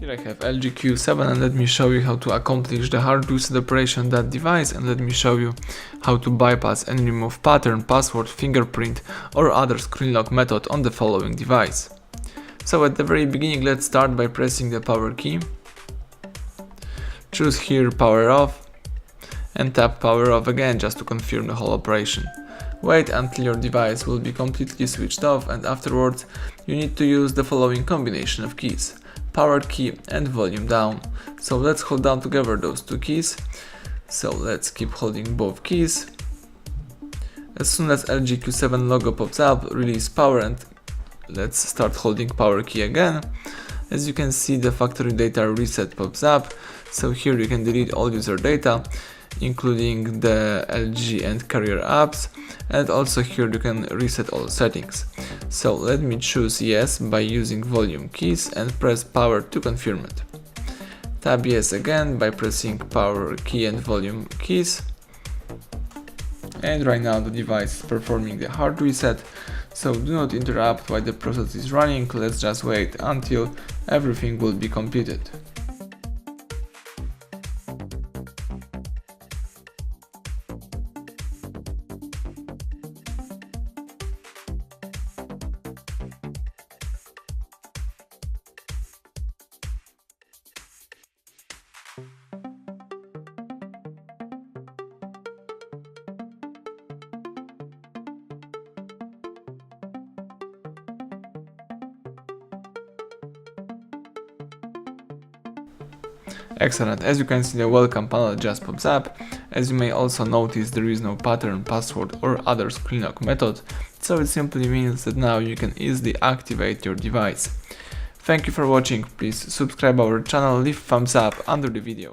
Here I have LG Q7 and let me show you how to accomplish the hard reset operation on that device, and let me show you how to bypass and remove pattern, password, fingerprint or other screen lock method on the following device. So at the very beginning, let's start by pressing the power key. Choose here power off and tap power off again just to confirm the whole operation. Wait until your device will be completely switched off, and afterwards you need to use the following combination of keys: power key and volume down. So let's hold down together those two keys. So let's keep holding both keys. As soon as LG Q7 logo pops up, release power and let's start holding power key again. As you can see, the factory data reset pops up. So here you can delete all user data, including the LG and carrier apps, and also here you can reset all settings. So let me choose yes by using volume keys and press power to confirm it. Tap yes again by pressing power key and volume keys. And right now the device is performing the hard reset, so do not interrupt while the process is running. Let's just wait until everything will be completed. Excellent, as you can see, the welcome panel just pops up. As you may also notice, there is no pattern, password or other screen lock method, so it simply means that now you can easily activate your device. Thank you for watching, please subscribe our channel, leave thumbs up under the video.